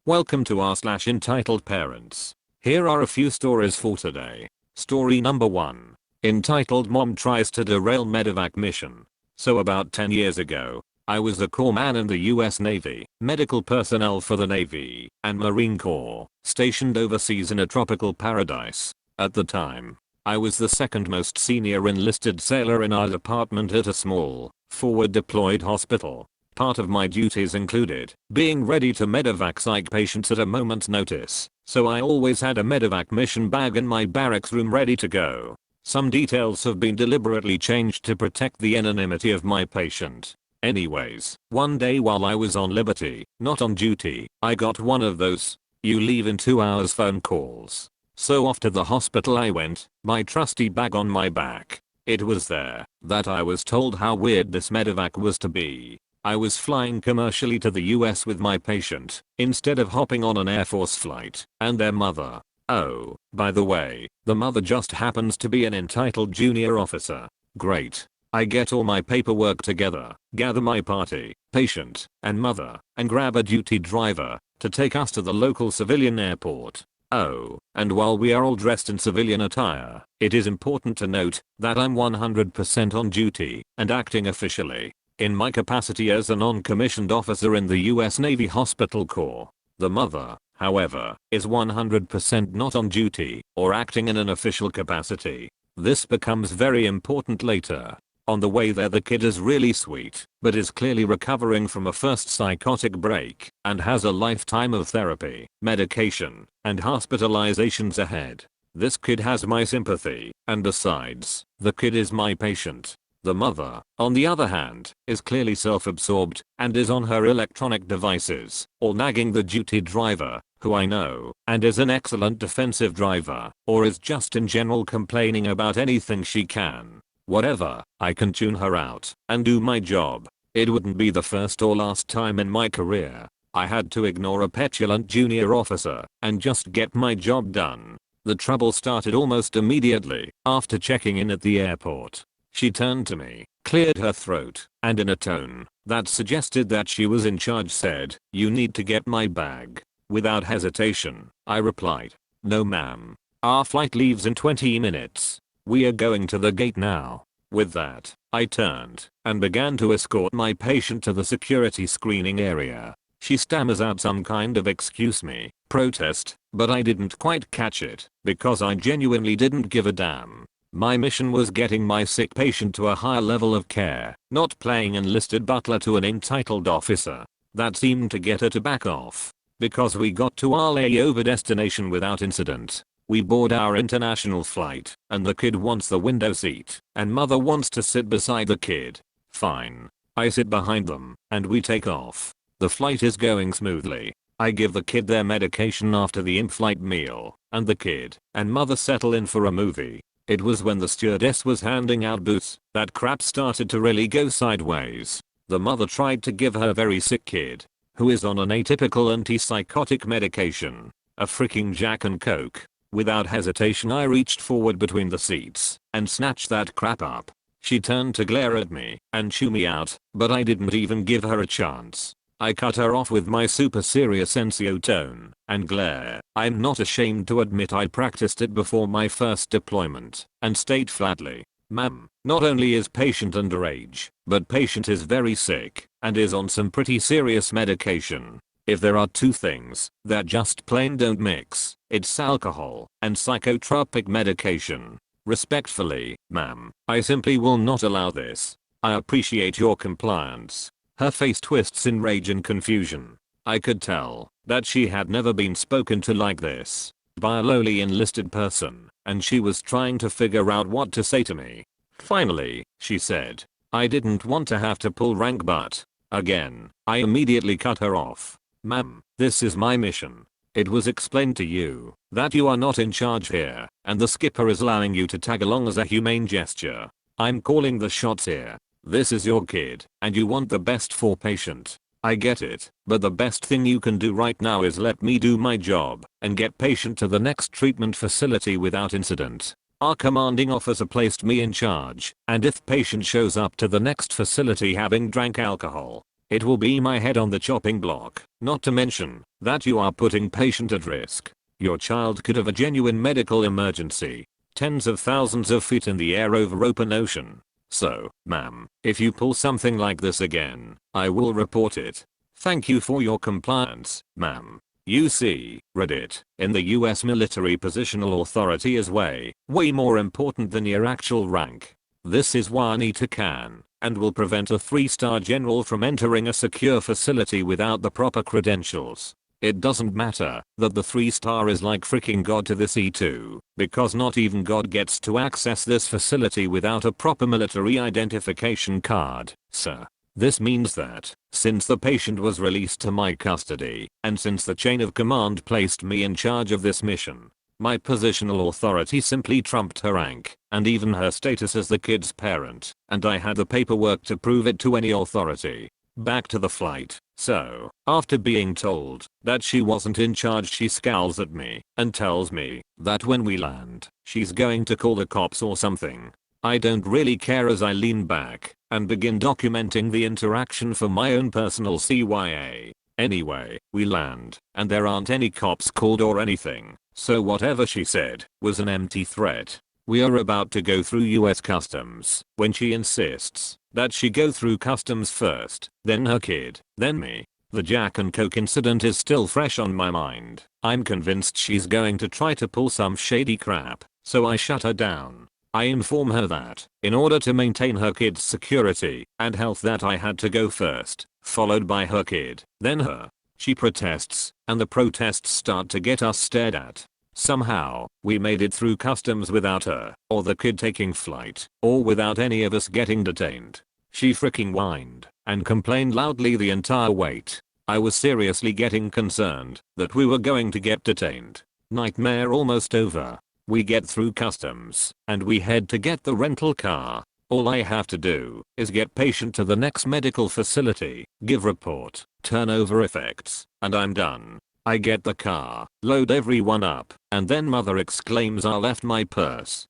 Welcome to r/entitled parents. Here are a few stories for today. Story number 1. Entitled Mom Tries to Derail Medevac Mission. So about 10 years ago, I was a corpsman in the US Navy, medical personnel for the Navy and Marine Corps, stationed overseas in a tropical paradise. At the time, I was the second most senior enlisted sailor in our department at a small, forward deployed hospital. Part of my duties included being ready to medevac psych patients at a moment's notice, so I always had a medevac mission bag in my barracks room ready to go. Some details have been deliberately changed to protect the anonymity of my patient. Anyways, one day while I was on liberty, not on duty, I got one of those "you leave in 2 hours" phone calls. So off to the hospital I went, my trusty bag on my back. It was there that I was told how weird this medevac was to be. I was flying commercially to the US with my patient, instead of hopping on an Air Force flight, and their mother. Oh, by the way, the mother just happens to be an entitled junior officer. Great. I get all my paperwork together, gather my party, patient, and mother, and grab a duty driver to take us to the local civilian airport. Oh, and while we are all dressed in civilian attire, it is important to note that I'm 100% on duty and acting officially in my capacity as a non-commissioned officer in the US Navy Hospital Corps. The mother, however, is 100% not on duty or acting in an official capacity. This becomes very important later. On the way there, the kid is really sweet, but is clearly recovering from a first psychotic break and has a lifetime of therapy, medication, and hospitalizations ahead. This kid has my sympathy, and besides, the kid is my patient. The mother, on the other hand, is clearly self-absorbed and is on her electronic devices, or nagging the duty driver, who I know, and is an excellent defensive driver, or is just in general complaining about anything she can. Whatever, I can tune her out and do my job. It wouldn't be the first or last time in my career I had to ignore a petulant junior officer and just get my job done. The trouble started almost immediately after checking in at the airport. She turned to me, cleared her throat, and in a tone that suggested that she was in charge said, "You need to get my bag." Without hesitation, I replied, "No ma'am. Our flight leaves in 20 minutes. We are going to the gate now." With that, I turned and began to escort my patient to the security screening area. She stammers out some kind of "excuse me" protest, but I didn't quite catch it because I genuinely didn't give a damn. My mission was getting my sick patient to a higher level of care, not playing enlisted butler to an entitled officer. That seemed to get her to back off. Because we got to our layover destination without incident. We board our international flight, and the kid wants the window seat, and mother wants to sit beside the kid. Fine. I sit behind them, and we take off. The flight is going smoothly. I give the kid their medication after the in-flight meal, and the kid and mother settle in for a movie. It was when the stewardess was handing out booths that crap started to really go sideways. The mother tried to give her very sick kid, who is on an atypical antipsychotic medication, a freaking Jack and Coke. Without hesitation I reached forward between the seats and snatched that crap up. She turned to glare at me and chew me out, but I didn't even give her a chance. I cut her off with my super serious NCO tone and glare. I'm not ashamed to admit I practiced it before my first deployment and state flatly, "Ma'am, not only is patient underage, but patient is very sick and is on some pretty serious medication. If there are two things that just plain don't mix, it's alcohol and psychotropic medication. Respectfully, ma'am, I simply will not allow this. I appreciate your compliance." Her face twists in rage and confusion. I could tell that she had never been spoken to like this by a lowly enlisted person, and she was trying to figure out what to say to me. Finally, she said, "I didn't want to have to pull rank, but..." Again, I immediately cut her off. "Ma'am, this is my mission. It was explained to you that you are not in charge here, and the skipper is allowing you to tag along as a humane gesture. I'm calling the shots here. This is your kid, and you want the best for patient. I get it, but the best thing you can do right now is let me do my job and get patient to the next treatment facility without incident. Our commanding officer placed me in charge, and if patient shows up to the next facility having drank alcohol, It will be my head on the chopping block, not to mention that you are putting patient at risk. Your child could have a genuine medical emergency. Tens of thousands of feet in the air over open ocean. So, ma'am, if you pull something like this again, I will report it. Thank you for your compliance, ma'am. You see, Reddit, in the US military positional authority is way more important than your actual rank. This is why Anita can and will prevent a 3-star general from entering a secure facility without the proper credentials. It doesn't matter that the 3-star is like freaking God to this E2, because not even God gets to access this facility without a proper military identification card, sir. This means that, since the patient was released to my custody, and since the chain of command placed me in charge of this mission, my positional authority simply trumped her rank, and even her status as the kid's parent, and I had the paperwork to prove it to any authority. Back to the flight. So, after being told that she wasn't in charge, she scowls at me and tells me that when we land, she's going to call the cops or something. I don't really care as I lean back and begin documenting the interaction for my own personal CYA. Anyway, we land, and there aren't any cops called or anything, so whatever she said was an empty threat. We are about to go through US customs when she insists that she go through customs first, then her kid, then me. The Jack and Coke incident is still fresh on my mind. I'm convinced she's going to try to pull some shady crap, so I shut her down. I inform her that, in order to maintain her kid's security and health, that I had to go first, followed by her kid, then her. She protests, and the protests start to get us stared at. Somehow, we made it through customs without her, or the kid taking flight, or without any of us getting detained. She freaking whined and complained loudly the entire wait. I was seriously getting concerned that we were going to get detained. Nightmare almost over. We get through customs, and we head to get the rental car. All I have to do is get patient to the next medical facility, give report, turn over effects, and I'm done. I get the car, load everyone up, and then mother exclaims, "I left my purse."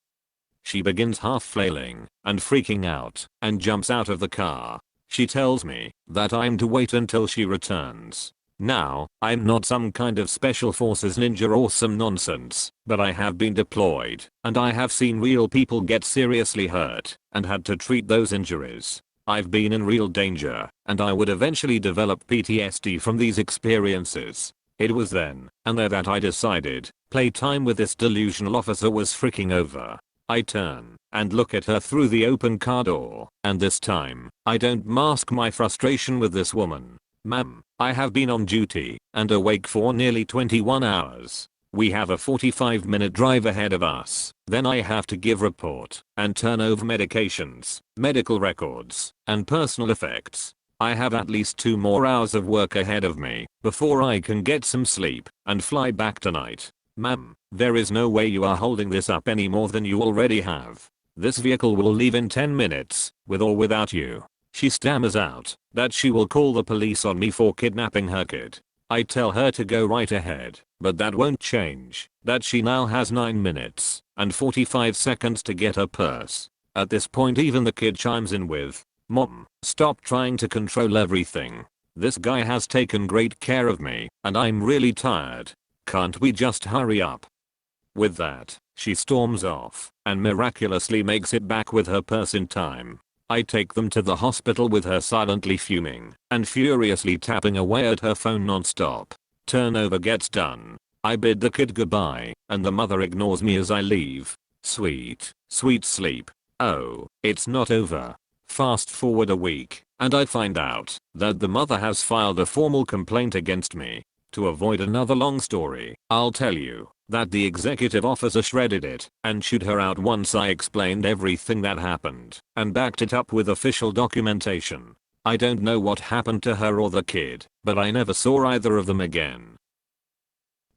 She begins half flailing and freaking out and jumps out of the car. She tells me that I'm to wait until she returns. Now, I'm not some kind of special forces ninja or some nonsense, but I have been deployed, and I have seen real people get seriously hurt and had to treat those injuries. I've been in real danger, and I would eventually develop PTSD from these experiences. It was then and there that I decided playtime with this delusional officer was freaking over. I turn and look at her through the open car door, and this time, I don't mask my frustration with this woman. "Ma'am, I have been on duty and awake for nearly 21 hours. We have a 45-minute drive ahead of us. Then I have to give report and turn over medications, medical records, and personal effects. I have at least 2 more hours of work ahead of me before I can get some sleep and fly back tonight. Ma'am, there is no way you are holding this up any more than you already have. This vehicle will leave in 10 minutes, with or without you." She stammers out that she will call the police on me for kidnapping her kid. I tell her to go right ahead, but that won't change that she now has 9 minutes and 45 seconds to get her purse. At this point, even the kid chimes in with, "Mom, stop trying to control everything. This guy has taken great care of me, and I'm really tired. Can't we just hurry up?" With that, she storms off and miraculously makes it back with her purse in time. I take them to the hospital with her silently fuming and furiously tapping away at her phone non-stop. Turnover gets done. I bid the kid goodbye, and the mother ignores me as I leave. Sweet, sweet sleep. Oh, it's not over. Fast forward a week, and I find out that the mother has filed a formal complaint against me. To avoid another long story, I'll tell you that the executive officer shredded it and chewed her out once I explained everything that happened and backed it up with official documentation. I don't know what happened to her or the kid, but I never saw either of them again.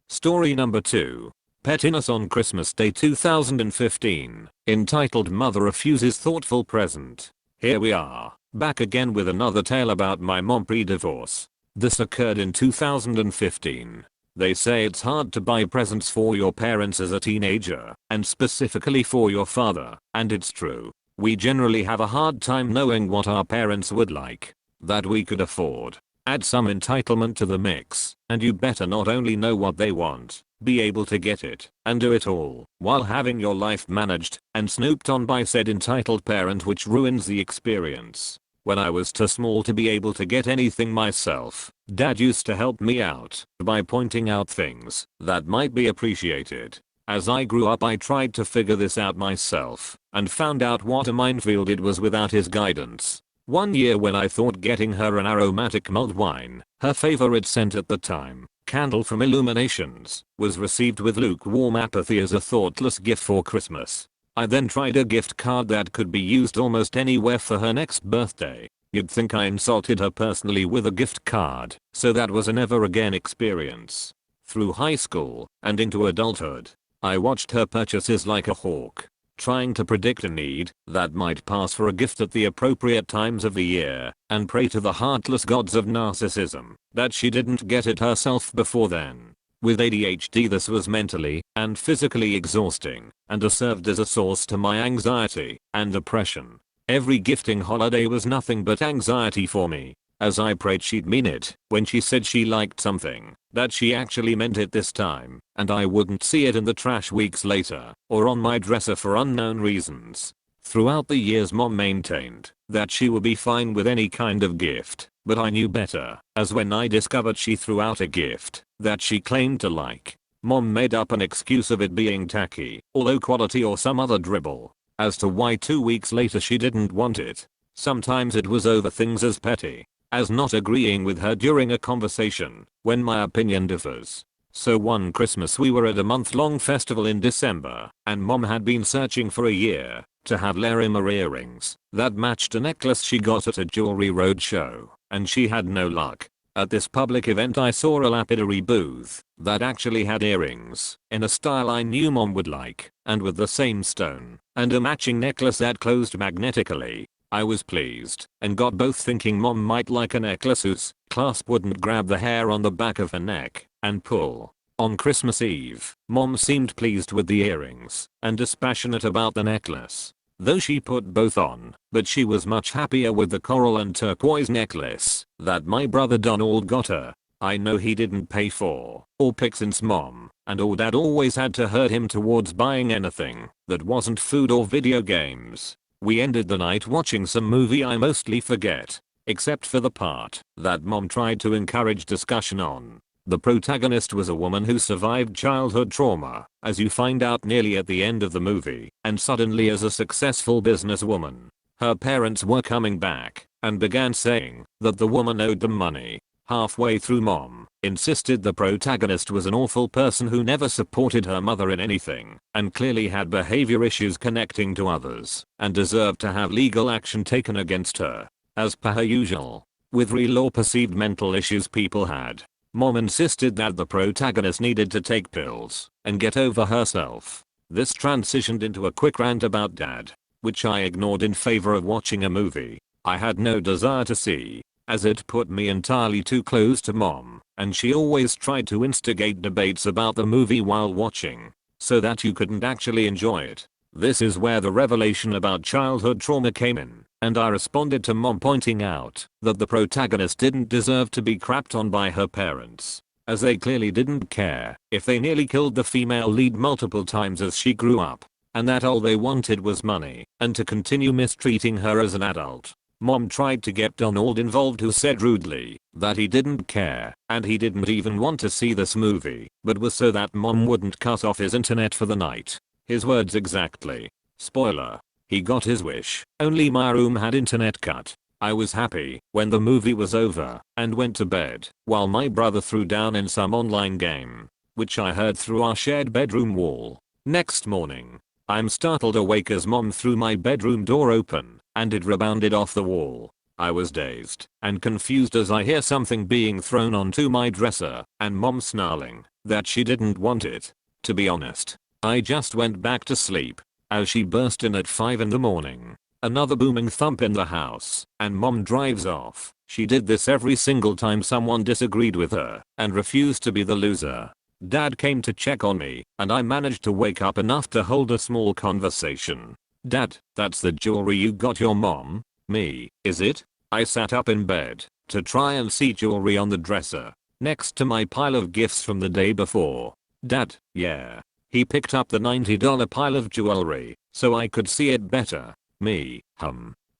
Story number 2. Pettiness on Christmas Day 2015, entitled "Mother Refuses Thoughtful Present." Here we are, back again with another tale about my mom pre-divorce. This occurred in 2015. They say it's hard to buy presents for your parents as a teenager, and specifically for your father, and it's true. We generally have a hard time knowing what our parents would like. that we could afford. Add some entitlement to the mix, and you better not only know what they want, be able to get it, and do it all, while having your life managed and snooped on by said entitled parent, which ruins the experience. When I was too small to be able to get anything myself, Dad used to help me out by pointing out things that might be appreciated. As I grew up I tried to figure this out myself, and found out what a minefield it was without his guidance. One year when I thought getting her an aromatic mulled wine, her favorite scent at the time, candle from Illuminations, was received with lukewarm apathy as a thoughtless gift for Christmas. I then tried a gift card that could be used almost anywhere for her next birthday. You'd think I insulted her personally with a gift card, so that was a never again experience. Through high school and into adulthood, I watched her purchases like a hawk, trying to predict a need that might pass for a gift at the appropriate times of the year, and pray to the heartless gods of narcissism that she didn't get it herself before then. With ADHD this was mentally and physically exhausting, and served as a source to my anxiety and depression. Every gifting holiday was nothing but anxiety for me, as I prayed she'd mean it when she said she liked something, that she actually meant it this time, and I wouldn't see it in the trash weeks later, or on my dresser for unknown reasons. Throughout the years Mom maintained that she would be fine with any kind of gift, but I knew better, as when I discovered she threw out a gift that she claimed to like, Mom made up an excuse of it being tacky, or low quality or some other dribble, as to why 2 weeks later she didn't want it. Sometimes it was over things as petty as not agreeing with her during a conversation when my opinion differs. So one Christmas we were at a month-long festival in December, and Mom had been searching for a year to have Larimer earrings that matched a necklace she got at a jewelry roadshow, and she had no luck. At this public event I saw a lapidary booth that actually had earrings in a style I knew Mom would like, and with the same stone and a matching necklace that closed magnetically. I was pleased and got both, thinking Mom might like a necklace whose clasp wouldn't grab the hair on the back of her neck and pull. On Christmas Eve, Mom seemed pleased with the earrings and dispassionate about the necklace, though she put both on, but she was much happier with the coral and turquoise necklace that my brother Donald got her. I know he didn't pay for or pick, since Mom and or Dad always had to herd him towards buying anything that wasn't food or video games. We ended the night watching some movie I mostly forget, except for the part that Mom tried to encourage discussion on. The protagonist was a woman who survived childhood trauma, as you find out nearly at the end of the movie, and suddenly is a successful businesswoman. Her parents were coming back and began saying that the woman owed them money. Halfway through, Mom insisted the protagonist was an awful person who never supported her mother in anything, and clearly had behavior issues connecting to others, and deserved to have legal action taken against her. As per her usual, with real or perceived mental issues people had, Mom insisted that the protagonist needed to take pills and get over herself. This transitioned into a quick rant about Dad, which I ignored in favor of watching a movie I had no desire to see, as it put me entirely too close to Mom, and she always tried to instigate debates about the movie while watching, so that you couldn't actually enjoy it. This is where the revelation about childhood trauma came in, and I responded to Mom pointing out that the protagonist didn't deserve to be crapped on by her parents, as they clearly didn't care if they nearly killed the female lead multiple times as she grew up, and that all they wanted was money and to continue mistreating her as an adult. Mom tried to get Donald involved, who said rudely that he didn't care and he didn't even want to see this movie, but was so that Mom wouldn't cut off his internet for the night. His words exactly. Spoiler. He got his wish. Only my room had internet cut. I was happy when the movie was over and went to bed, while my brother threw down in some online game, which I heard through our shared bedroom wall. Next morning, I'm startled awake as Mom threw my bedroom door open, and it rebounded off the wall. I was dazed and confused as I hear something being thrown onto my dresser, and Mom snarling that she didn't want it. To be honest, I just went back to sleep, as she burst in at 5 in the morning. Another booming thump in the house, and Mom drives off. She did this every single time someone disagreed with her and refused to be the loser. Dad came to check on me, and I managed to wake up enough to hold a small conversation. Dad, that's the jewelry you got your mom? Me, is it? I sat up in bed to try and see jewelry on the dresser next to my pile of gifts from the day before. Dad, yeah. He picked up the $90 pile of jewelry so I could see it better. Me,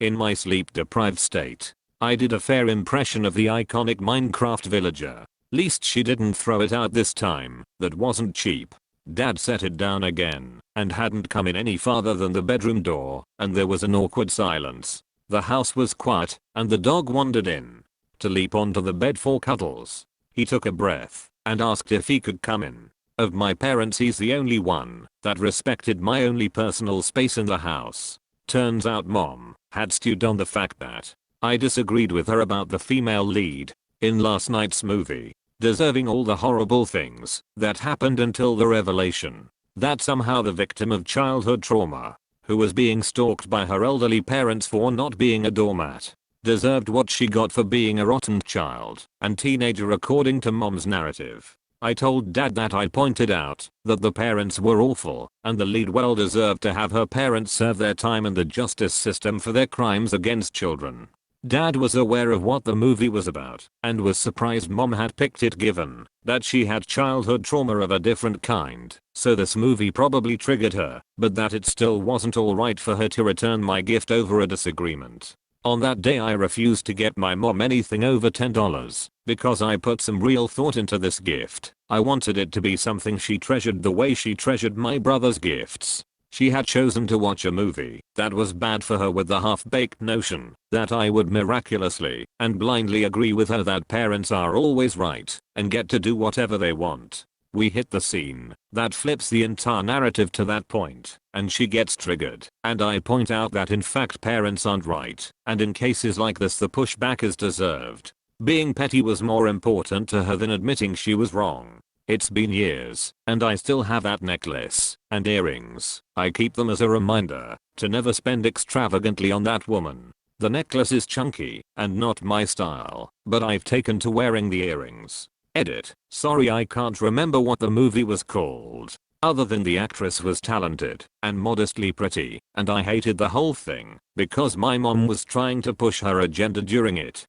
in my sleep deprived state, I did a fair impression of the iconic Minecraft villager. Least she didn't throw it out this time. That wasn't cheap. Dad set it down again and hadn't come in any farther than the bedroom door, and there was an awkward silence. The house was quiet and the dog wandered in to leap onto the bed for cuddles. He took a breath and asked if he could come in. Of my parents, he's the only one that respected my only personal space in the house. Turns out mom had stewed on the fact that I disagreed with her about the female lead in last night's movie deserving all the horrible things that happened until the revelation that somehow the victim of childhood trauma, who was being stalked by her elderly parents for not being a doormat, deserved what she got for being a rotten child and teenager according to mom's narrative. I told dad that I pointed out that the parents were awful and the lead well deserved to have her parents serve their time in the justice system for their crimes against children. Dad was aware of what the movie was about and was surprised mom had picked it given that she had childhood trauma of a different kind, so this movie probably triggered her, but that it still wasn't alright for her to return my gift over a disagreement. On that day I refused to get my mom anything over $10 because I put some real thought into this gift. I wanted it to be something she treasured the way she treasured my brother's gifts. She had chosen to watch a movie that was bad for her with the half-baked notion that I would miraculously and blindly agree with her that parents are always right and get to do whatever they want. We hit the scene that flips the entire narrative to that point, and she gets triggered, and I point out that in fact parents aren't right, and in cases like this the pushback is deserved. Being petty was more important to her than admitting she was wrong. It's been years, and I still have that necklace and earrings. I keep them as a reminder to never spend extravagantly on that woman. The necklace is chunky and not my style, but I've taken to wearing the earrings. Edit. Sorry, I can't remember what the movie was called, other than the actress was talented and modestly pretty, and I hated the whole thing because my mom was trying to push her agenda during it.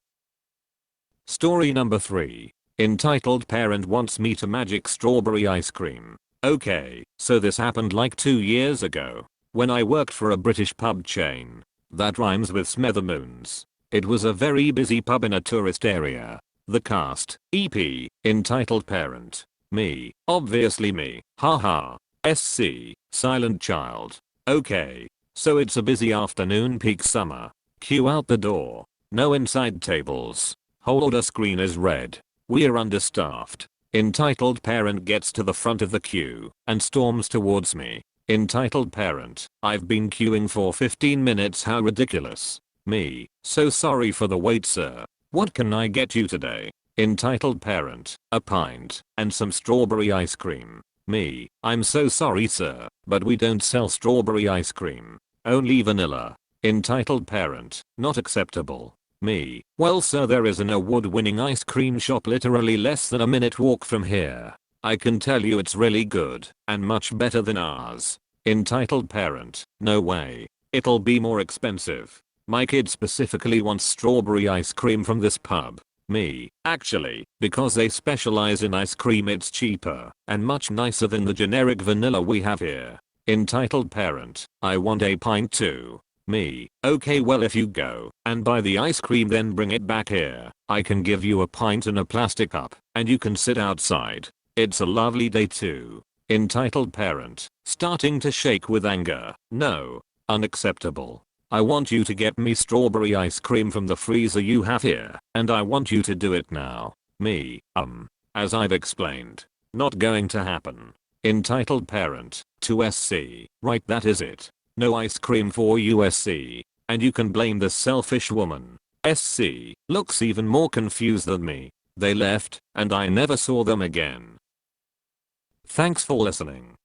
Story number 3. Entitled Parent Wants Me to Magic Strawberry Ice Cream. Okay, so this happened like 2 years ago when I worked for a British pub chain that rhymes with Smithermoons. It was a very busy pub in a tourist area. The cast, EP, entitled Parent. Me, obviously me, haha. SC, silent child. Okay, so it's a busy afternoon peak summer. Queue out the door. No inside tables. Whole order screen is red. We're understaffed. Entitled Parent gets to the front of the queue and storms towards me. Entitled Parent, I've been queuing for 15 minutes, how ridiculous. Me, so sorry for the wait sir. What can I get you today? Entitled Parent, a pint and some strawberry ice cream. Me, I'm so sorry sir, but we don't sell strawberry ice cream. Only vanilla. Entitled Parent, not acceptable. Me, well sir, there is an award-winning ice cream shop literally less than a minute walk from here. I can tell you it's really good and much better than ours. Entitled Parent, no way. It'll be more expensive. My kid specifically wants strawberry ice cream from this pub. Me, actually, because they specialize in ice cream it's cheaper and much nicer than the generic vanilla we have here. Entitled Parent, I want a pint too. Me, okay, well if you go and buy the ice cream then bring it back here, I can give you a pint in a plastic cup and you can sit outside. It's a lovely day too. Entitled Parent, starting to shake with anger. No, unacceptable. I want you to get me strawberry ice cream from the freezer you have here, and I want you to do it now. Me, as I've explained, not going to happen. Entitled Parent, to SC, right, that is it. No ice cream for USC, and you can blame this selfish woman. SC looks even more confused than me. They left, and I never saw them again. Thanks for listening.